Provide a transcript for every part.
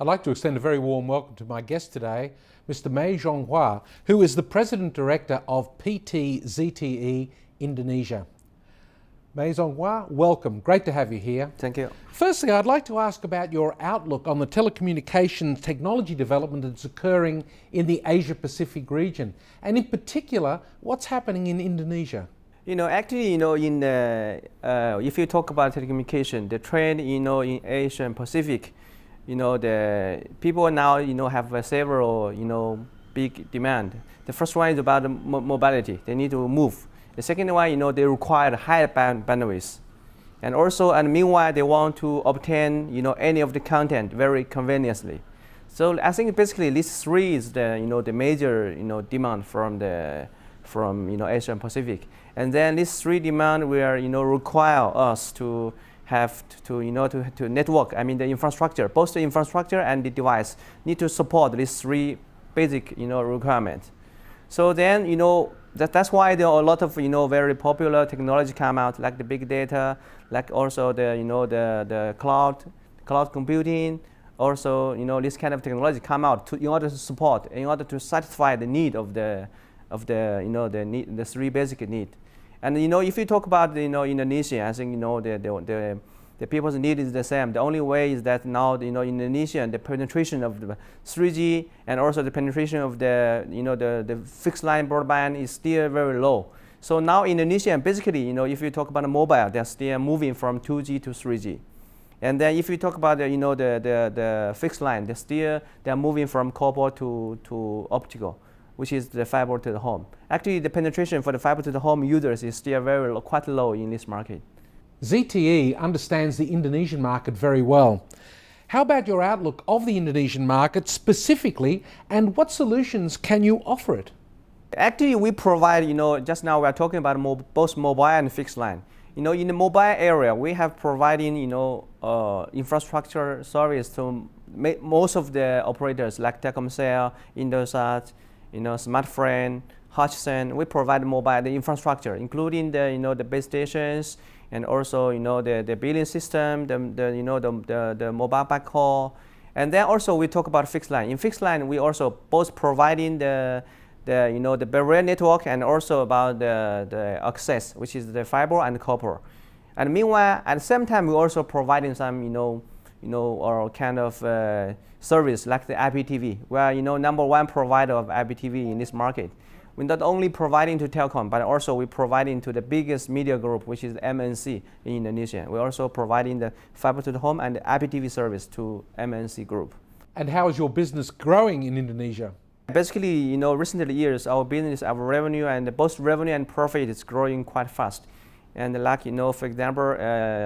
I'd like to extend a very warm welcome to my guest today, Mr. Mei Zhonghua, who is the President Director of PT ZTE Indonesia. Mei Zhonghua, welcome. Great to have you here. Thank you. Firstly, I'd like to ask about your outlook on the telecommunications technology development that's occurring in the Asia-Pacific region, and in particular, what's happening in Indonesia. Actually, if you talk about telecommunication, the trend, in Asia and Pacific, the people now, have several, big demand. The first one is about the mobility. They need to move. The second one, they require higher bandwidth. And meanwhile, they want to obtain, any of the content very conveniently. So I think basically these three is the, the major, demand from Asia and Pacific. And then these three demand will, require us to have to network. I mean the infrastructure, both the infrastructure and the device need to support these three basic, requirements. So then, that's why there are a lot of, very popular technology come out, like the big data, like also the cloud computing. Also, this kind of technology come out in order to support, in order to satisfy the need of the three basic needs. And if you talk about Indonesia, I think the people's need is the same. The only way is that now Indonesia, the penetration of the 3G and also the penetration of the fixed line broadband is still very low. So now Indonesia, basically, if you talk about the mobile, they're still moving from 2G to 3G. And then if you talk about the fixed line, they're moving from copper to optical, which is the fiber to the home. Actually, the penetration for the fiber to the home users is still quite low in this market. ZTE understands the Indonesian market very well. How about your outlook of the Indonesian market specifically, and what solutions can you offer it? Actually, we provide, just now we are talking about both mobile and fixed line. In the mobile area, we have providing, infrastructure service to most of the operators like Telkomsel, Indosat, Smartfren, Hutchison. We provide the infrastructure, including the base stations and also the billing system, the mobile backhaul, and then also we talk about fixed line. In fixed line, we also both providing the barrier network and also about the access, which is the fiber and copper. And meanwhile, at the same time, we also providing some or kind of service like the IPTV. We are number one provider of IPTV in this market. We're not only providing to telecom, but also we're providing to the biggest media group, which is MNC in Indonesia. We're also providing the fiber to the home and the IPTV service to MNC group. And how is your business growing in Indonesia? Basically, recent years, our business, our revenue, and both revenue and profit is growing quite fast. And like, for example,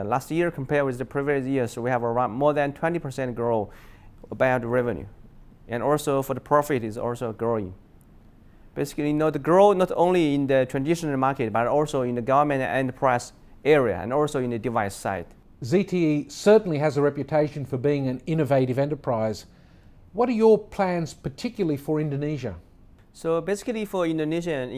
last year compared with the previous years, we have around more than 20% growth about the revenue. And also for the profit is also growing. Basically, the growth not only in the traditional market, but also in the government and enterprise area, and also in the device side. ZTE certainly has a reputation for being an innovative enterprise. What are your plans particularly for Indonesia? So basically for Indonesia,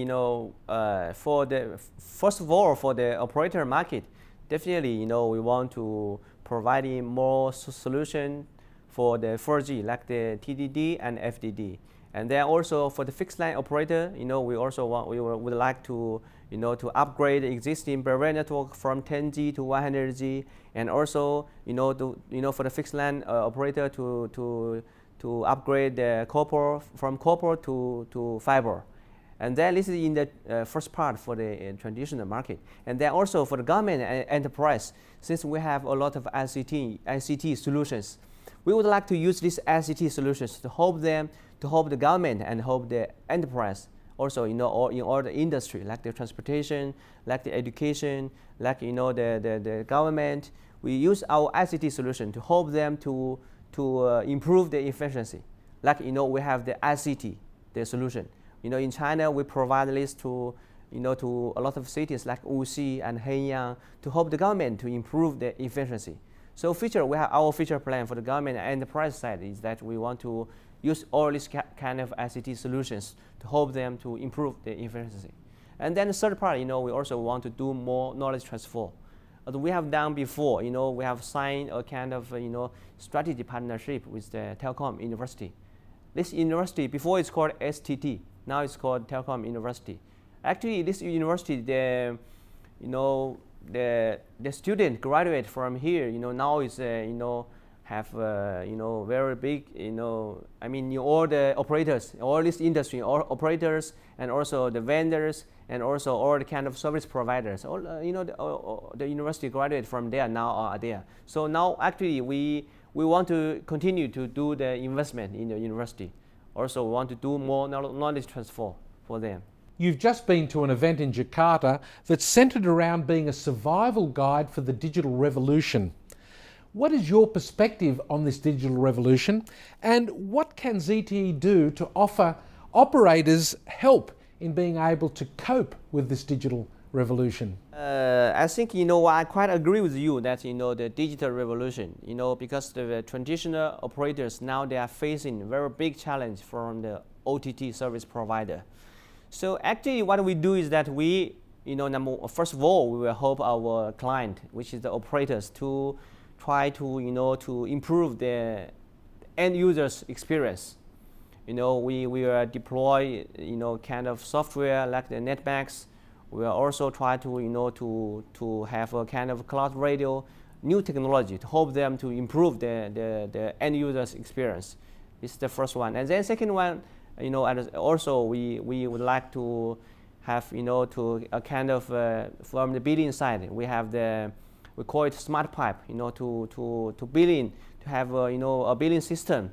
first of all, for the operator market, definitely, we want to provide more solution for the 4G, like the TDD and FDD. And then also for the fixed line operator, we would like to, to upgrade the existing barrier network from 10G to 100G, and also, for the fixed line operator to upgrade the copper from copper to fiber. And then this is in the first part for the traditional market. And then also for the government and enterprise, since we have a lot of ICT solutions, we would like to use these ICT solutions to help the government and help the enterprise also, or in all the industry, like the transportation, like the education, like, the government. We use our ICT solution to help them to improve the efficiency. Like, we have the ICT, the solution. In China, we provide this to a lot of cities like Wuxi and Heiyang to help the government to improve the efficiency. So we have our future plan for the government and enterprise side is that we want to use all these kind of ICT solutions to help them to improve the efficiency. And then the third part, we also want to do more knowledge transfer. as we have done before. We have signed a kind of strategy partnership with the Telecom University. This university, before it's called STT, now it's called Telecom University. Actually, this university, the student graduate from here, now is have very big, all the operators, all this industry, all operators, and also the vendors, and also all the kind of service providers. All the university graduate from there now are there. So now actually we want to continue to do the investment in the university. Also, we want to do more knowledge transfer for them. You've just been to an event in Jakarta that's centred around being a survival guide for the digital revolution. What is your perspective on this digital revolution, and what can ZTE do to offer operators help in being able to cope with this digital revolution? I think I quite agree with you that the digital revolution, because the traditional operators now they are facing very big challenge from the OTT service provider. So actually what we do is that we, first of all, we will help our client, which is the operators, to try to, to improve the end users experience. We will deploy, kind of software like the netbacks. We will also try to, to have a kind of cloud radio, new technology to help them to improve the end users experience. This is the first one. And then second one, and also we would like to have, to a kind of, from the billing side, we have we call it smart pipe, to billing, to have, a billing system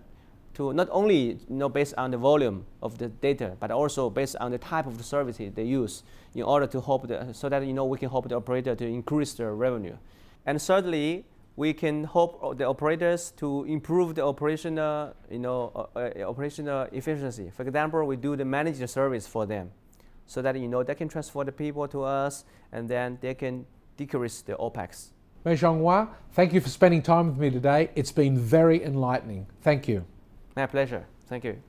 to not only, based on the volume of the data, but also based on the type of the services they use in order to help so that, we can help the operator to increase their revenue. And thirdly, we can help the operators to improve the operational, operational efficiency. For example, we do the managed service for them, so that they can transfer the people to us, and then they can decrease the OPEX. Mei Zhonghua, thank you for spending time with me today. It's been very enlightening. Thank you. My pleasure. Thank you.